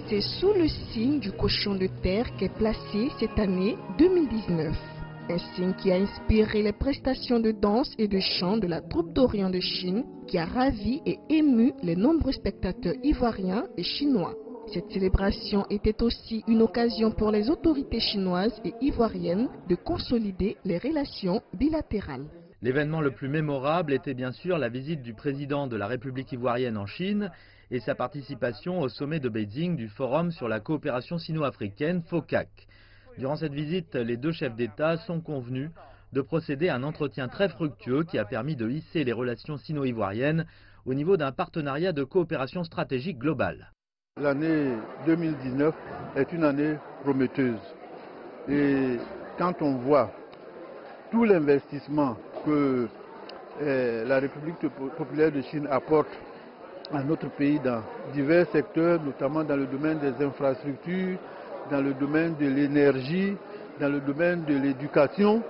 C'est sous le signe du cochon de terre qu'est placé cette année 2019. Un signe qui a inspiré les prestations de danse et de chant de la troupe d'Orient de Chine, qui a ravi et ému les nombreux spectateurs ivoiriens et chinois. Cette célébration était aussi une occasion pour les autorités chinoises et ivoiriennes de consolider les relations bilatérales. L'événement le plus mémorable était bien sûr la visite du président de la République ivoirienne en Chine et sa participation au sommet de Beijing du Forum sur la coopération sino-africaine FOCAC. Durant cette visite, les deux chefs d'État sont convenus de procéder à un entretien très fructueux qui a permis de hisser les relations sino-ivoiriennes au niveau d'un partenariat de coopération stratégique globale. L'année 2019 est une année prometteuse et quand on voit tout l'investissement que la République populaire de Chine apporte à notre pays dans divers secteurs, notamment dans le domaine des infrastructures, dans le domaine de l'énergie, dans le domaine de l'éducation,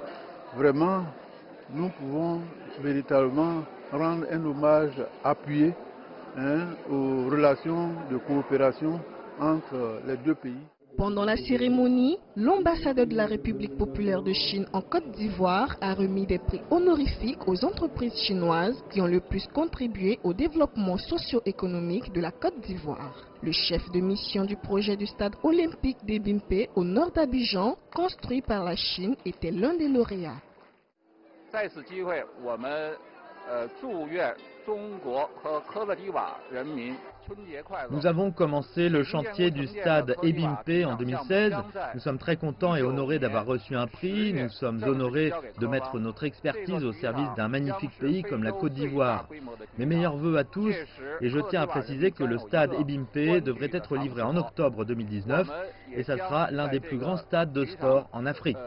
vraiment, nous pouvons véritablement rendre un hommage appuyé aux relations de coopération entre les deux pays. Pendant la cérémonie, l'ambassadeur de la République populaire de Chine en Côte d'Ivoire a remis des prix honorifiques aux entreprises chinoises qui ont le plus contribué au développement socio-économique de la Côte d'Ivoire. Le chef de mission du projet du stade olympique d'Ebimpe au nord d'Abidjan, construit par la Chine, était l'un des lauréats. Nous avons commencé le chantier du stade Ebimpe en 2016. Nous sommes très contents et honorés d'avoir reçu un prix. Nous sommes honorés de mettre notre expertise au service d'un magnifique pays comme la Côte d'Ivoire. Mes meilleurs vœux à tous, et je tiens à préciser que le stade Ebimpe devrait être livré en octobre 2019 et ça sera l'un des plus grands stades de sport en Afrique.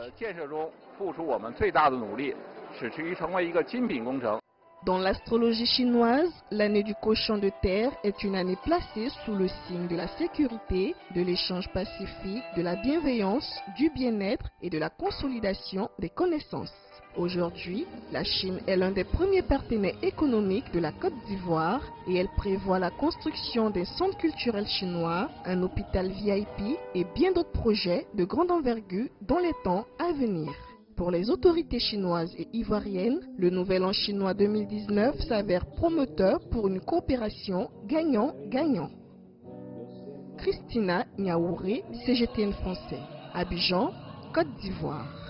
Dans l'astrologie chinoise, l'année du cochon de terre est une année placée sous le signe de la sécurité, de l'échange pacifique, de la bienveillance, du bien-être et de la consolidation des connaissances. Aujourd'hui, la Chine est l'un des premiers partenaires économiques de la Côte d'Ivoire et elle prévoit la construction d'un centre culturel chinois, un hôpital VIP et bien d'autres projets de grande envergure dans les temps à venir. Pour les autorités chinoises et ivoiriennes, le Nouvel An chinois 2019 s'avère prometteur pour une coopération gagnant-gagnant. Christina Niaouré, CGTN français, Abidjan, Côte d'Ivoire.